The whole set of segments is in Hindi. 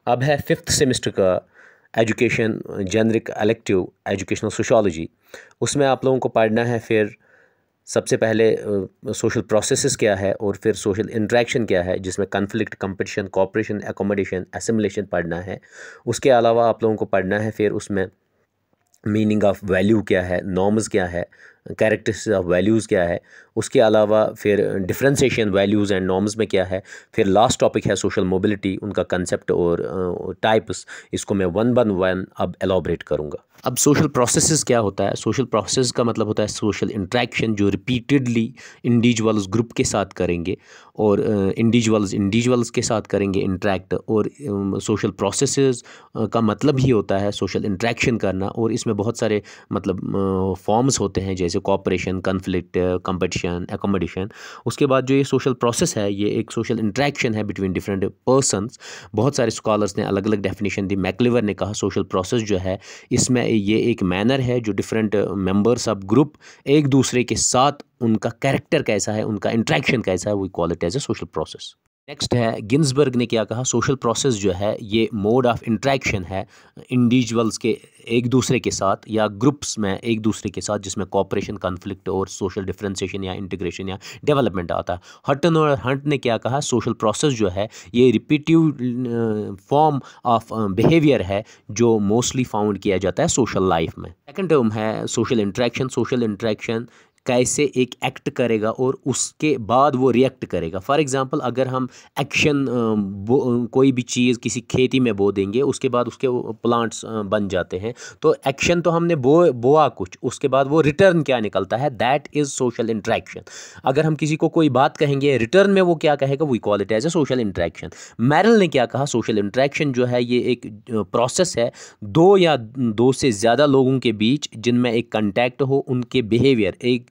अब है फिफ्थ सेमेस्टर का education generic elective educational sociology. उसमें आप लोगों को पढ़ना है फिर सबसे पहले सोशल प्रोसेसेस क्या है और फिर सोशल इंटरेक्शन क्या है, जिसमें conflict, competition, cooperation, accommodation, assimilation पढ़ना है। उसके अलावा आप लोगों को पढ़ना है फिर उसमें मीनिंग ऑफ वैल्यू क्या है, नॉर्म्स क्या है, कैरेक्टरिस्टिक्स ऑफ वैल्यूज़ क्या है। उसके अलावा फिर डिफरेंशिएशन वैल्यूज़ एंड नॉर्म्स में क्या है। फिर लास्ट टॉपिक है सोशल मोबिलिटी, उनका कंसेप्ट और टाइप्स। इसको मैं वन बाय वन अब एलॉबरेट करूँगा। अब सोशल प्रोसेसेस क्या होता है? सोशल प्रोसेस का मतलब होता है सोशल इंटरेक्शन जो रिपीटेडली इंडिविजुअल्स ग्रुप के साथ करेंगे और इंडिविजुअल्स के साथ करेंगे इंटरेक्ट। और सोशल प्रोसेसेस का मतलब ही होता है सोशल इंटरेक्शन करना, और इसमें बहुत सारे मतलब फॉर्म्स होते हैं, जैसे कोऑपरेशन, कन्फ्लिक्ट, कंपटीशन, एकोमोडेशन। उसके बाद जो ये सोशल प्रोसेस है ये एक सोशल इंटरेक्शन है बिटवीन डिफरेंट पर्सन्स। बहुत सारे स्कॉलर्स ने अलग अलग डेफिनेशन दी। मैक्लिवर ने कहा सोशल प्रोसेस जो है इसमें ये एक मैनर है जो डिफरेंट मेंबर्स ऑफ ग्रुप एक दूसरे के साथ उनका कैरेक्टर कैसा है, उनका इंटरेक्शन कैसा है, we call it as a social process. Next है गिन्सबर्ग ने क्या कहा, सोशल प्रोसेस जो है ये मोड ऑफ इंटरेक्शन है इंडिविजुअल्स के एक दूसरे के साथ या ग्रुप्स में एक दूसरे के साथ, जिसमें कोऑपरेशन, कॉन्फ्लिक्ट और सोशल डिफरेंशिएशन या इंटीग्रेशन या डेवलपमेंट आता है। हटन और हंट ने क्या कहा, सोशल प्रोसेस जो है ये रिपीटिव फॉर्म ऑफ बिहेवियर है जो मोस्टली फाउंड किया जाता है सोशल लाइफ में। सेकंड टर्म है सोशल इंटरेक्शन। सोशल इंटरेक्शन कैसे एक एक्ट करेगा और उसके बाद वो रिएक्ट करेगा। फॉर एग्जांपल अगर हम एक्शन कोई भी चीज़ किसी खेती में बो देंगे, उसके बाद उसके प्लांट्स बन जाते हैं, तो एक्शन तो हमने बोआ कुछ, उसके बाद वो रिटर्न क्या निकलता है, दैट इज़ सोशल इंटरेक्शन। अगर हम किसी को कोई बात कहेंगे, रिटर्न में वो क्या कहेगा, we call it as a social interaction. Merrill ने क्या कहा, सोशल इंटरेक्शन जो है ये एक प्रोसेस है दो या दो से ज़्यादा लोगों के बीच जिनमें एक कंटैक्ट हो, उनके बिहेवियर एक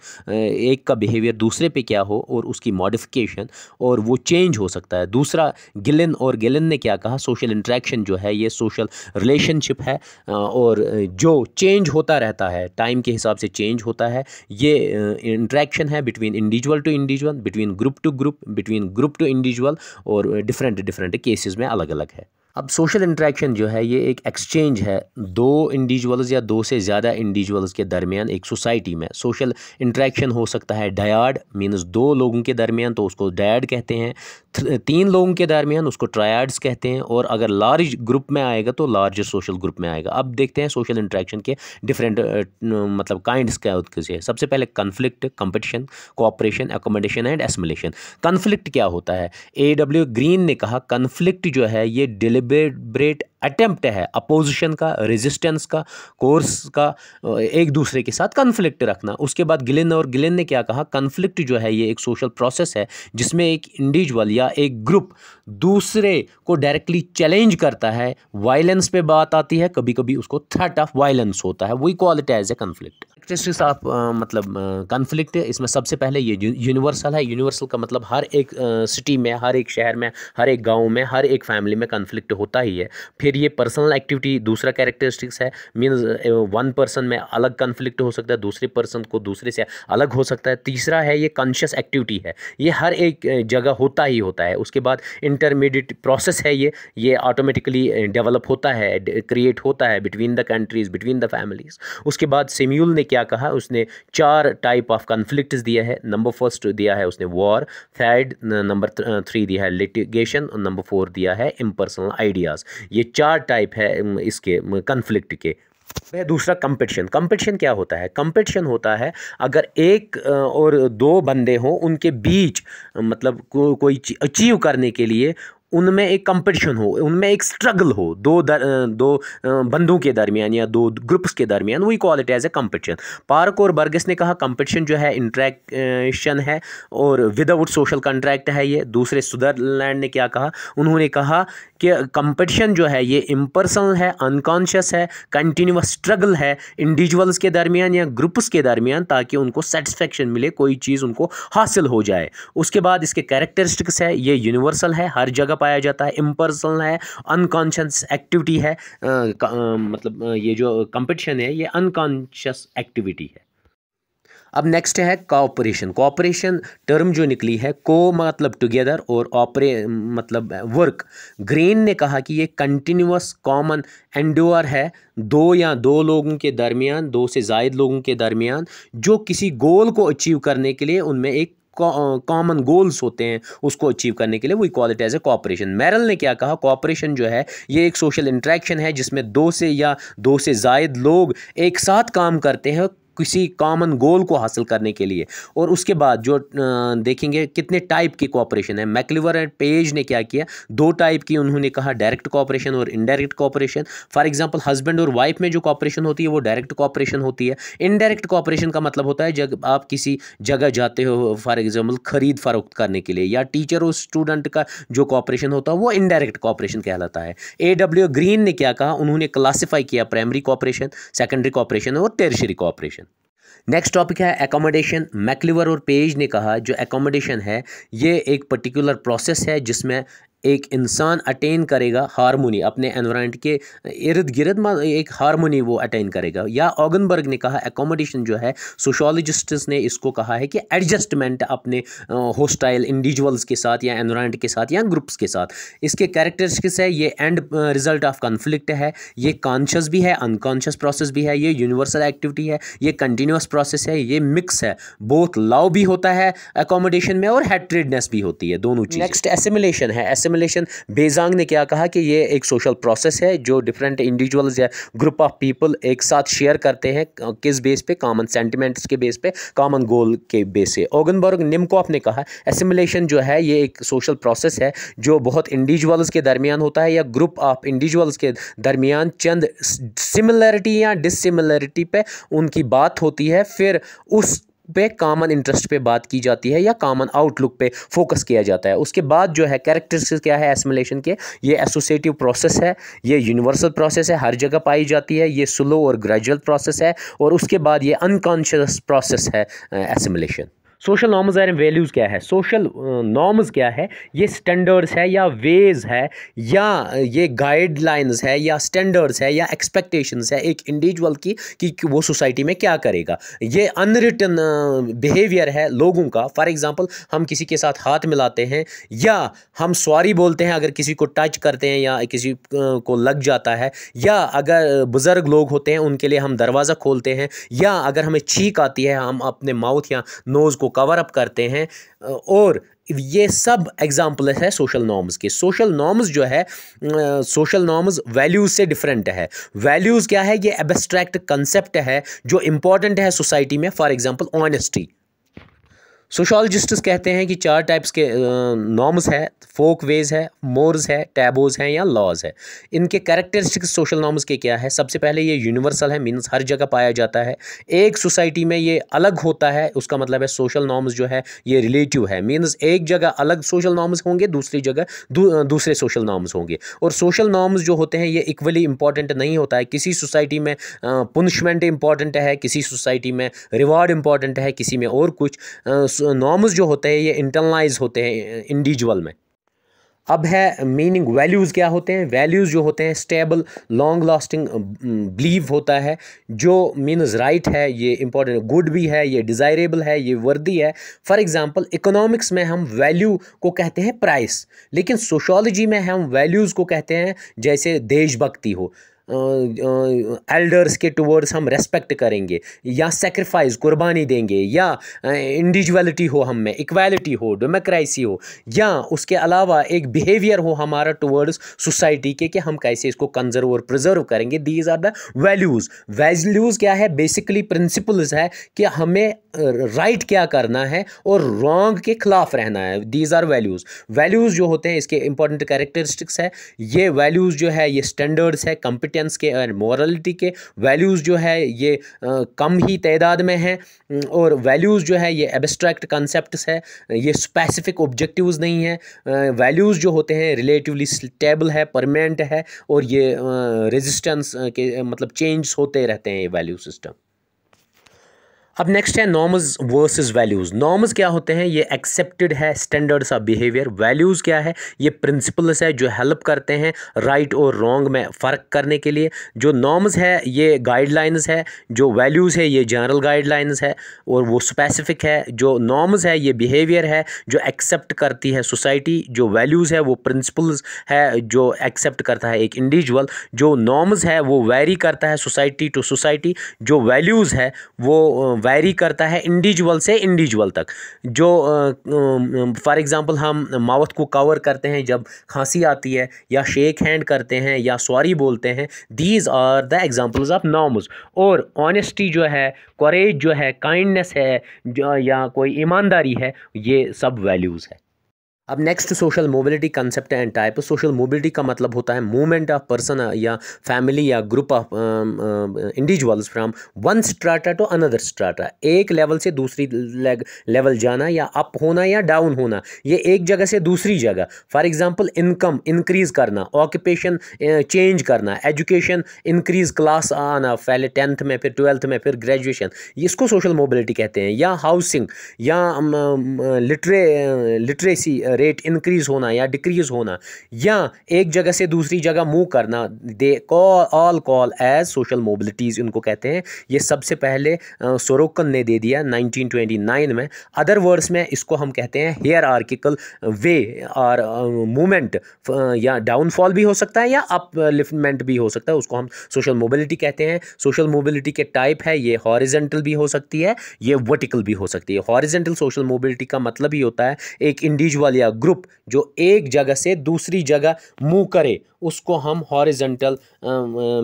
का बिहेवियर दूसरे पे क्या हो और उसकी मॉडिफिकेशन, और वो चेंज हो सकता है। दूसरा गिलन ने क्या कहा, सोशल इंटरेक्शन जो है ये सोशल रिलेशनशिप है और जो चेंज होता रहता है, टाइम के हिसाब से चेंज होता है। ये इंटरेक्शन है between individual to individual, between group to group, between group to individual, और डिफरेंट केसेस में अलग अलग है। अब सोशल इंटरेक्शन जो है ये एक एक्सचेंज है दो इंडिविजुअल्स या दो से ज़्यादा इंडिविजुअल्स के दरमियान एक सोसाइटी में। सोशल इंटरेक्शन हो सकता है डायड, मीन्स दो लोगों के दरमियान तो उसको डायड कहते हैं, तीन लोगों के दरमियान उसको ट्रायड्स कहते हैं, और अगर लार्ज ग्रुप में आएगा तो लार्जर सोशल ग्रुप में आएगा। अब देखते हैं सोशल इंटरेक्शन के डिफरेंट मतलब काइंड्स क्या होते हैं। सबसे पहले conflict, competition, cooperation, accommodation and assimilation. Conflict क्या होता है, A.W. ग्रीन ने कहा कन्फ्लिक्ट जो है ये डिलिबरेट अटेम्प्ट है अपोजिशन का, रेजिस्टेंस का, कोर्स का, एक दूसरे के साथ कन्फ्लिक्ट रखना। उसके बाद गिलिन ने क्या कहा, कन्फ्लिक्ट जो है ये एक सोशल प्रोसेस है जिसमें एक इंडिविजुअल या एक ग्रुप दूसरे को डायरेक्टली चैलेंज करता है। वायलेंस पे बात आती है, कभी कभी उसको थ्रेट ऑफ वायलेंस होता है, we call it as a conflict. Characteristics of मतलब कन्फ्लिक्ट, इसमें सबसे पहले ये यूनिवर्सल है। यूनिवर्सल का मतलब हर एक सिटी में, हर एक शहर में, हर एक गांव में, हर एक फैमिली में कन्फ्लिक्ट होता ही है। फिर ये पर्सनल एक्टिविटी दूसरा कैरेक्टरिस्टिक्स है, मीन्स वन पर्सन में अलग कन्फ्लिक्ट हो सकता है, दूसरे पर्सन को दूसरे से अलग हो सकता है। तीसरा है ये कॉन्शियस एक्टिविटी है, ये हर एक जगह होता ही होता है। उसके बाद इंटरमीडिएट प्रोसेस है, ये ऑटोमेटिकली डेवलप होता है, क्रिएट होता है between the countries, between the families. उसके बाद सेम्यूल ने क्या कहा, उसने 4 टाइप ऑफ कन्फ्लिक्ट्स दिया है। नंबर फर्स्ट दिया है उसने वॉर, थर्ड नंबर 3 दिया है लिटिगेशन, और नंबर 4 दिया है इम्पर्सनल आइडियाज़। ये 4 टाइप है इसके कन्फ्लिक्ट के। वह दूसरा कंपटीशन। कंपटीशन क्या होता है, कंपटीशन होता है अगर एक और दो बंदे हों, उनके बीच मतलब कोई अचीव करने के लिए उनमें एक कंपटीशन हो, उनमें एक स्ट्रगल हो, दो बंदों के दरमियान या दो ग्रुप्स के दरमियान, we call it as a competition. Park और बर्गस ने कहा कंपटीशन जो है इंटरेक्शन है और विदाउट सोशल कॉन्ट्रैक्ट है ये। दूसरे सुदरलैंड ने क्या कहा, उन्होंने कहा कि कंपटीशन जो है ये इम्पर्सनल है, अनकॉन्शियस है, कंटिन्यूअस स्ट्रगल है इंडिविजुअल्स के दरमियान या ग्रुप्स के दरमियान, ताकि उनको सेटिस्फेक्शन मिले, कोई चीज़ उनको हासिल हो जाए। उसके बाद इसके कैरेक्टरिस्टिक्स है, ये यूनिवर्सल है, हर जगह पाया जाता है, इम्पर्सनल है, अनकॉन्शियस एक्टिविटी है। मतलब ये जो कंपटीशन है ये अनकॉन्शियस एक्टिविटी है। अब नेक्स्ट है कोऑपरेशन। कोऑपरेशन टर्म जो निकली है, को मतलब टुगेदर और ऑपरे मतलब वर्क। ग्रीन ने कहा कि ये कंटिन्यूअस कॉमन एंडोर है दो या दो लोगों के दरमियान, दो से ज़ायद लोगों के दरमियान, जो किसी गोल को अचीव करने के लिए उनमें एक कॉमन गोल्स होते हैं, उसको अचीव करने के लिए वो equal it as a cooperation. मेरल ने क्या कहा, कोऑपरेशन जो है ये एक सोशल इंटरेक्शन है जिसमें दो से या दो से ज़ायद लोग एक साथ काम करते हैं किसी कॉमन गोल को हासिल करने के लिए। और उसके बाद जो देखेंगे कितने टाइप की कोऑपरेशन है। मैक्लिवर एंड पेज ने क्या किया, दो टाइप की उन्होंने कहा, डायरेक्ट कोऑपरेशन और indirect cooperation. For example husband और वाइफ में जो कोऑपरेशन होती है वो डायरेक्ट कोऑपरेशन होती है। इनडायरेक्ट कोऑपरेशन का मतलब होता है जब आप किसी जगह जाते हो फॉर एग्जांपल खरीद फरोख्त करने के लिए, या टीचर और स्टूडेंट का जो कोऑपरेशन होता है वो इनडायरेक्ट कोऑपरेशन कहलाता है। AW ग्रीन ने क्या कहा, उन्होंने क्लासिफाई किया प्राइमरी कोऑपरेशन, सेकेंडरी कोऑपरेशन और टेरिशरी कोऑपरेशन। नेक्स्ट टॉपिक है एकोमोडेशन। मैक्लिवर और पेज ने कहा जो एकोमोडेशन है ये एक पर्टिकुलर प्रोसेस है जिसमें एक इंसान अटेन करेगा हारमोनी, अपने एनवायरनमेंट के इर्द गिर्द एक हारमोनी वो अटेन करेगा। या ऑगनबर्ग ने कहा एकोमोडेशन जो है, सोशोलॉजिस्ट्स ने इसको कहा है कि एडजस्टमेंट अपने होस्टाइल इंडिविजुअल्स के साथ या एनवायरनमेंट के साथ या ग्रुप्स के साथ। इसके कैरेक्टरिस्टिक्स है, ये एंड रिजल्ट ऑफ कन्फ्लिक्ट है, ये कॉन्शियस भी है, अनकॉन्शियस प्रोसेस भी है, ये यूनिवर्सल एक्टिविटी है, ये कंटिन्यूस प्रोसेस है, ये मिक्स है, बोथ लव भी होता है एकोमोडेशन में और हेट्रेडनेस भी होती है, दोनों चीज़। नेक्स्ट एसिमिलेशन है। एसिमिलेशन बेजांग ने क्या कहा कि ये एक सोशल प्रोसेस है जो डिफरेंट इंडिविजुअल्स या ग्रुप ऑफ पीपल एक साथ शेयर करते हैं, किस बेस पे, कॉमन सेंटिमेंट्स के बेस पे, कॉमन गोल के बेस पे। ओगनबर्ग निम्कोफ ने कहा एसिमिलेशन जो है ये एक सोशल प्रोसेस है जो बहुत इंडिविजुअल्स के दरमियान होता है या ग्रुप ऑफ इंडिविजुअल्स के दरमियान चंद सिमिलरिटी या डिससिमिलरिटी पे उनकी बात होती है, फिर उस पे कॉमन इंटरेस्ट पे बात की जाती है या कॉमन आउटलुक पे फोकस किया जाता है। उसके बाद जो है कैरेक्टरिस्टिक्स क्या है एसिमिलेशन के, ये एसोसिएटिव प्रोसेस है, ये यूनिवर्सल प्रोसेस है, हर जगह पाई जाती है, ये स्लो और ग्रेजुअल प्रोसेस है, और उसके बाद ये अनकॉन्शियस प्रोसेस है assimilation. Social norms and values क्या है। सोशल नॉर्म्स क्या है, ये स्टैंडर्ड्स है या वेज है या ये गाइडलाइंस है या स्टैंडर्ड्स है या एक्सपेक्टेशंस है एक इंडिविजुअल की कि वो सोसाइटी में क्या करेगा। ये अनरिटन बिहेवियर है लोगों का। फॉर एग्जांपल हम किसी के साथ हाथ मिलाते हैं या हम सॉरी बोलते हैं अगर किसी को टच करते हैं या किसी को लग जाता है, या अगर बुज़ुर्ग लोग होते हैं उनके लिए हम दरवाज़ा खोलते हैं, या अगर हमें छींक आती है हम अपने माउथ या नोज़ को कवर अप करते हैं। और ये सब एग्जाम्पल है सोशल नॉर्म्स के। सोशल नॉर्म्स जो है, सोशल नॉर्म्स वैल्यूज़ से डिफरेंट है। वैल्यूज़ क्या है, ये एब्स्ट्रैक्ट कंसेप्ट है जो इंपॉर्टेंट है सोसाइटी में। For example honesty. सोशोलॉजिस्ट्स कहते हैं कि चार टाइप्स के नॉर्म्स है, फोक वेज है, मोर्स है, टैबोज हैं या लॉज है। इनके कैरेक्टरिस्टिक्स सोशल नॉर्म्स के क्या है, सबसे पहले ये यूनिवर्सल है, मीन्स हर जगह पाया जाता है। एक सोसाइटी में ये अलग होता है, उसका मतलब है सोशल नॉर्म्स जो है ये रिलेटिव है, मीन्स एक जगह अलग सोशल नॉर्म्स होंगे, दूसरी जगह दूसरे सोशल नॉर्म्स होंगे। और सोशल नॉर्म्स जो होते हैं ये इक्वली इंपॉर्टेंट नहीं होता है। किसी सोसाइटी में पनिशमेंट इंपॉर्टेंट है, किसी सोसाइटी में रिवार्ड इंपॉर्टेंट है, किसी में और कुछ। नॉर्म्स जो होते हैं ये इंटरनलाइज होते हैं इंडिविजुअल में। अब है मीनिंग। वैल्यूज़ क्या होते हैं। वैल्यूज़ जो होते हैं स्टेबल लॉन्ग लास्टिंग बिलीव होता है, जो मीन्स राइट है, ये इंपॉर्टेंट, गुड भी है, ये डिज़ायरेबल है, ये वर्दी है। फॉर एग्जांपल इकोनॉमिक्स में हम वैल्यू को कहते हैं प्राइस, लेकिन सोशोलॉजी में हम वैल्यूज़ को कहते हैं जैसे देशभक्ति हो, एल्डर्स के टुवर्ड्स हम रेस्पेक्ट करेंगे, या सेक्रीफाइस कुर्बानी देंगे, या इंडिविजुअलिटी हो, हम में इक्वालिटी हो, डेमोक्रेसी हो, या उसके अलावा एक बिहेवियर हो हमारा टुवर्ड्स सोसाइटी के कि हम कैसे इसको कंजर्व और प्रिजर्व करेंगे। These are the values. Values क्या है, बेसिकली प्रिंसिपल्स है कि हमें राइट क्या करना है और रॉन्ग के खिलाफ रहना है। These are values. वैल्यूज़ जो होते हैं इसके इंपॉर्टेंट कैरेक्टरिस्टिक्स है। ये वैल्यूज़ जो है ये स्टैंडर्ड्स है कॉम्पिटेंस के और मोरलिटी के। वैल्यूज़ जो है ये कम ही तादाद में हैं, और वैल्यूज़ जो है ये एब्स्ट्रैक्ट कंसेप्ट्स है, ये स्पेसिफिक ऑब्जेक्टिव्स नहीं है। वैल्यूज़ जो होते हैं रिलेटिवली स्टेबल है, परमानेंट है, और ये रेजिस्टेंस के मतलब चेंज होते रहते हैं ये वैल्यू सिस्टम। अब नेक्स्ट है नॉर्म्स वर्सेस वैल्यूज़। नॉर्म्स क्या होते हैं? ये एक्सेप्टेड है स्टैंडर्ड्स ऑफ बिहेवियर। वैल्यूज़ क्या है? ये प्रिंसिपल्स है जो हेल्प करते हैं राइट और रॉन्ग में फ़र्क करने के लिए। जो नॉर्म्स है ये गाइडलाइंस है, जो वैल्यूज़ है ये जनरल गाइडलाइंस है और वो स्पेसिफिक है। जो नॉर्म्स है ये बिहेवियर है जो एक्सेप्ट करती है सोसाइटी, जो वैल्यूज़ है वो प्रिंसिपल्स है जो एक्सेप्ट करता है एक इंडिविजुअल। जो नॉर्म्स है वो वैरी करता है सोसाइटी टू सोसाइटी, जो वैल्यूज़ है वो वैरी करता है इंडिविजुअल से इंडिविजुअल तक। जो फॉर एग्ज़ाम्पल हम माउथ को कवर करते हैं जब खांसी आती है, या शेक हैंड करते हैं, या सॉरी बोलते हैं, these are the examples of norms. और ऑनेस्टी जो है, करेज जो है, काइंडनेस है, या कोई ईमानदारी है, ये सब वैल्यूज़ है। अब next social mobility concept and type. Social mobility का मतलब होता है मूवमेंट ऑफ पर्सन या फैमिली या group of individuals from one strata to another strata. एक लेवल से दूसरी लेवल जाना, या अप होना या डाउन होना, ये एक जगह से दूसरी जगह। फॉर एग्जांपल इनकम इंक्रीज़ करना, ऑक्यूपेशन चेंज करना, एजुकेशन इंक्रीज़, क्लास आना, पहले 10th में फिर 12th में फिर ग्रेजुएशन, इसको सोशल मोबिलिटी कहते हैं। या हाउसिंग, या लिटरेसी रेट इंक्रीज़ होना या डिक्रीज़ होना, या एक जगह से दूसरी जगह मूव करना, they all call as social mobilities इनको कहते हैं। ये सबसे पहले सोरोकन ने दे दिया 1929 में। अदर वर्ड्स में इसको हम कहते हैं हियरार्किकल वे और मूवमेंट, या डाउनफॉल भी हो सकता है या अपलिफ्टमेंट भी हो सकता है, उसको हम सोशल मोबिलिटी कहते हैं। सोशल मोबिलिटी के टाइप है, ये हॉरिजेंटल भी हो सकती है, ये वर्टिकल भी हो सकती है। हॉरिजेंटल सोशल मोबिलिटी का मतलब ही होता है एक इंडिविजुअल या ग्रुप जो एक जगह से दूसरी जगह मूव करे, उसको हम हॉरिजॉन्टल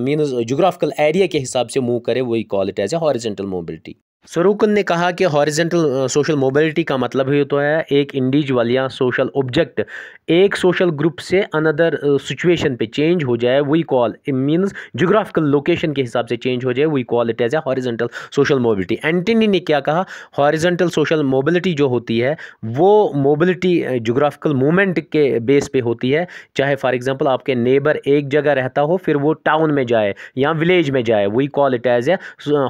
मीन्स ज्योग्राफिकल एरिया के हिसाब से मूव करे, वही call it as a horizontal mobility. Sorokin ने कहा कि हॉरिजॉन्टल सोशल मोबिलिटी का मतलब ही तो है एक इंडिविजुअल या सोशल ऑब्जेक्ट एक सोशल ग्रुप से अनदर सिचुएशन पे चेंज हो जाए, we call means geographical location के हिसाब से चेंज हो जाए, we call it as a horizontal social mobility. Anthony ने क्या कहा? हॉरिजॉन्टल सोशल मोबिलिटी जो होती है वो मोबिलिटी ज्योग्राफिकल मूवमेंट के बेस पे होती है। चाहे फॉर एग्जांपल आपके नेबर एक जगह रहता हो फिर वो टाउन में जाए या विलेज में जाए, we call it as a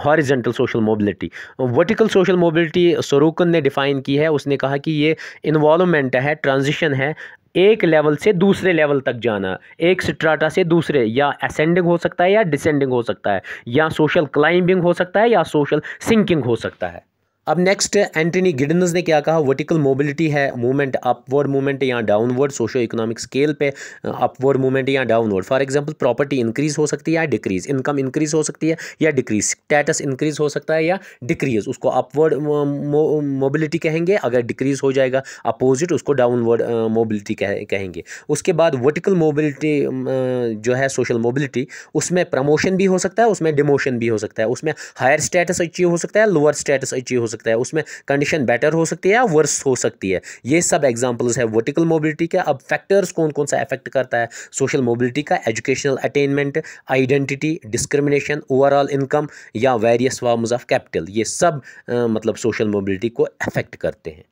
horizontal social mobility. Vertical social mobility Sorokin ने डिफाइन की है, उसने कहा कि ये इन्वॉल्वमेंट है, ट्रांजिशन है, एक लेवल से दूसरे लेवल तक जाना, एक स्ट्राटा से दूसरे, या असेंडिंग हो सकता है या डिसेंडिंग हो सकता है, या सोशल क्लाइंबिंग हो सकता है या सोशल सिंकिंग हो सकता है। अब नेक्स्ट एंटनी गिडन्स ने क्या कहा? वर्टिकल मोबिलिटी है मूवमेंट, अपवर्ड मूवमेंट या डाउनवर्ड सोशो इकोनॉमिक स्केल पे अपवर्ड मूवमेंट या downward. For example property increase हो सकती है या डिक्रीज, इनकम इंक्रीज हो सकती है या डिक्रीज, स्टेटस इंक्रीज हो सकता है या डिक्रीज, उसको अपवर्ड मोबिलिटी कहेंगे। अगर डिक्रीज हो जाएगा अपोजिट, उसको डाउनवर्ड मोबिलिटी कहेंगे। उसके बाद वर्टिकल मोबिलिटी जो है सोशल मोबिलिटी, उसमें प्रमोशन भी हो सकता है, उसमें डिमोशन भी हो सकता है, उसमें हायर स्टेटस अचीव हो सकता है, लोअर स्टेटस अचीव हो सकता है, उसमें कंडीशन बेटर हो सकती है या वर्स हो सकती है। ये सब एग्जांपल्स है वर्टिकल मोबिलिटी के। अब फैक्टर्स कौन कौन सा अफेक्ट करता है सोशल मोबिलिटी का? Educational attainment, identity, discrimination, overall income या वेरियस फॉर्म्स ऑफ कैपिटल, ये सब मतलब सोशल मोबिलिटी को अफेक्ट करते हैं।